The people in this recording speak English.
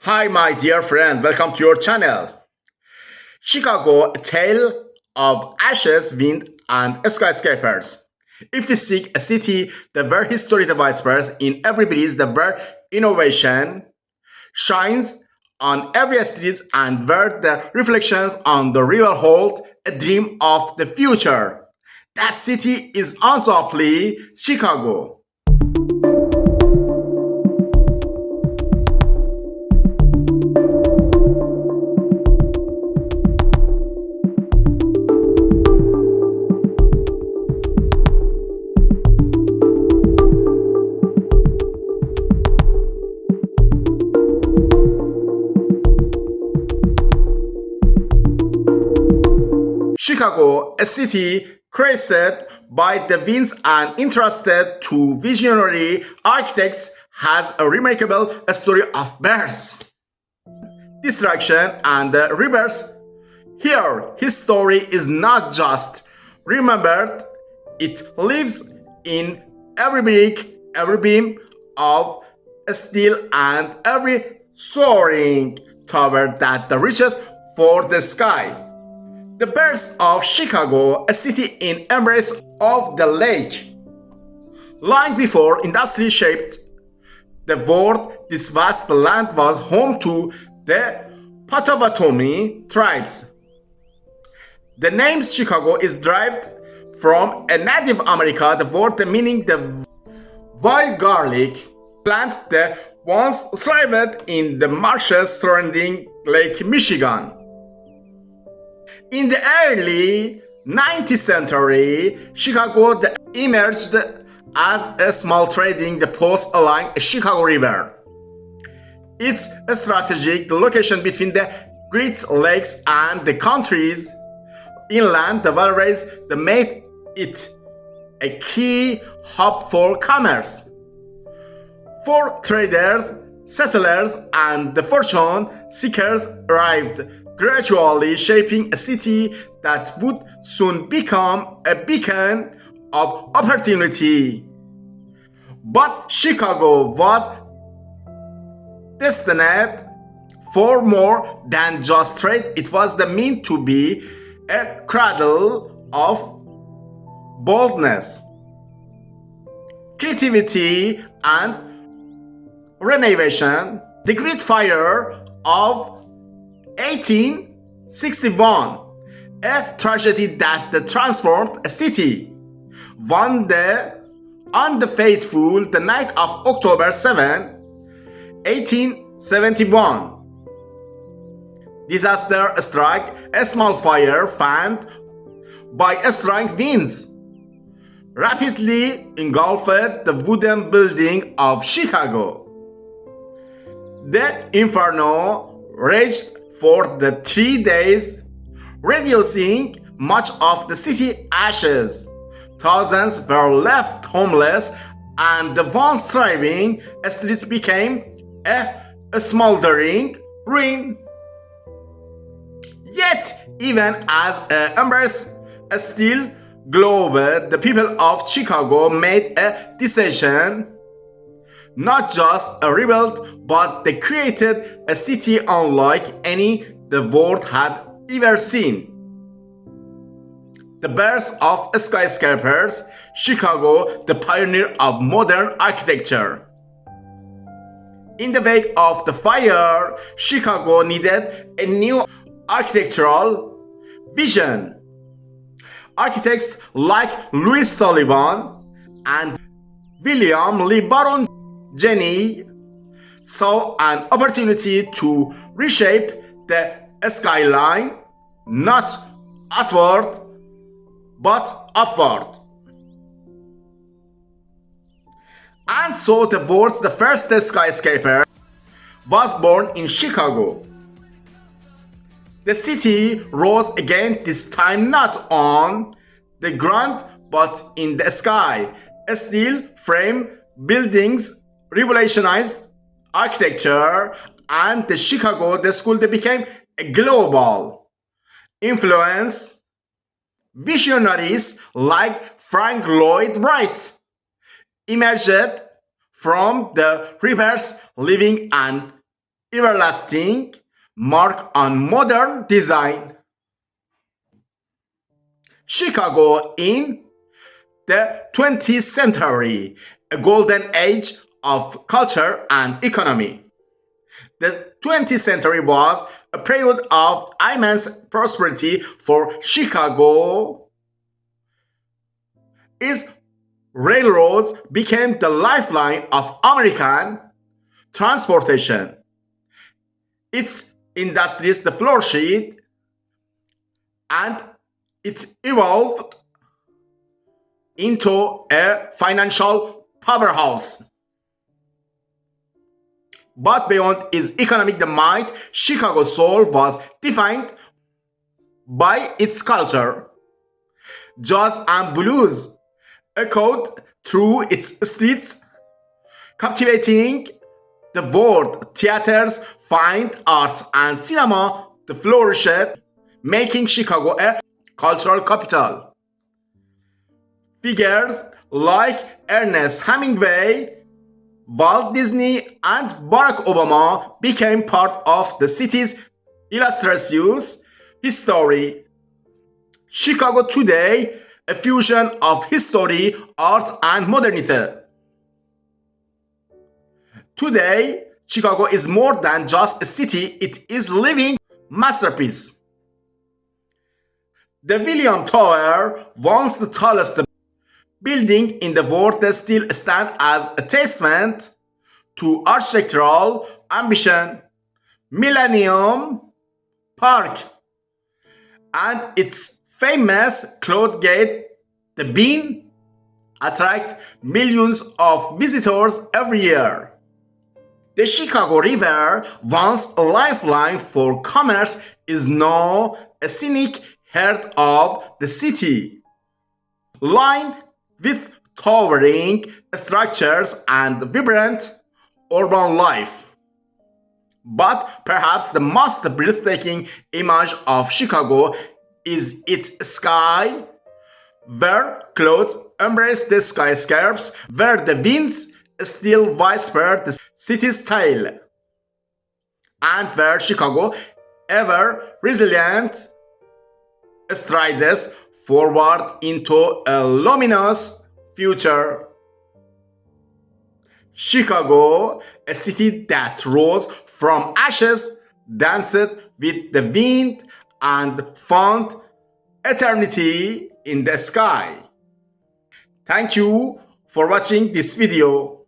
Hi, my dear friend, welcome to your channel. Chicago, a tale of ashes, wind, and skyscrapers. If we seek a city that where history whispers in every breeze, that where innovation shines on every street, and where the reflections on the river hold a dream of the future. That city is undoubtedly Chicago. Chicago, a city created by the winds and entrusted to visionary architects, has a remarkable story of birth, destruction, and rebirth. Here, his story is not just remembered, it lives in every brick, every beam of steel, and every soaring tower that reaches for the sky. The birth of Chicago, a city in embrace of the lake. Long before industry shaped the world, this vast land was home to the Potawatomi tribes. The name Chicago is derived from a Native American the word meaning the wild garlic plant that once thrived in the marshes surrounding Lake Michigan. In the early 19th century, Chicago emerged as a small trading post along the Chicago River. Its strategic location between the Great Lakes and the country's inland waterways made it a key hub for commerce. For traders, settlers, and the fortune seekers arrived, gradually shaping a city that would soon become a beacon of opportunity. But Chicago was destined for more than just trade. It was the mean to be a cradle of boldness, creativity, and renovation. The Great Fire of 1861, a tragedy that transformed a city. On the fateful the night of October 7, 1871, disaster struck. A small fire fanned by strong winds rapidly engulfed the wooden building of Chicago. The inferno raged for the 3 days, reducing much of the city ashes. Thousands were left homeless, and the once thriving streets became a smoldering ruin. Yet, even as embers still glowed, the people of Chicago made a decision. Not just a rebuild, but they created a city unlike any the world had ever seen. The birth of skyscrapers, Chicago, the pioneer of modern architecture. In the wake of the fire, Chicago needed a new architectural vision. Architects like Louis Sullivan and William Lee Baron Jenny saw an opportunity to reshape the skyline, not outward, but upward. And so the world's first skyscraper was born in Chicago. The city rose again, this time not on the ground but in the sky. Steel frame buildings revolutionized architecture, and the Chicago the school became a global influence. Visionaries like Frank Lloyd Wright emerged from the rivers, leaving an everlasting mark on modern design. Chicago in the 20th century, a golden age of culture and economy. The 20th century was a period of immense prosperity for Chicago. Its railroads became the lifeline of American transportation. Its industries flourished and it evolved into a financial powerhouse. But beyond its economic might, Chicago's soul was defined by its culture. Jazz and blues echoed through its streets, captivating the world. Theaters, fine arts, and cinema flourished, making Chicago a cultural capital. Figures like Ernest Hemingway, Walt Disney, and Barack Obama became part of the city's illustrious history. Chicago today, a fusion of history, art, and modernity. Today, Chicago is more than just a city, it is a living masterpiece. The William Tower, once the tallest building in the world, still stands as a testament to architectural ambition. Millennium Park and its famous Cloud Gate, the Bean, attract millions of visitors every year. The Chicago River, once a lifeline for commerce, is now a scenic heart of the city, lined with towering structures and vibrant urban life. But perhaps the most breathtaking image of Chicago is its sky, where clouds embrace the skyscrapers, where the winds still whisper the city's tale, and where Chicago, ever resilient, strides forward into a luminous future. Chicago, a city that rose from ashes, danced with the wind, and found eternity in the sky. Thank you for watching this video.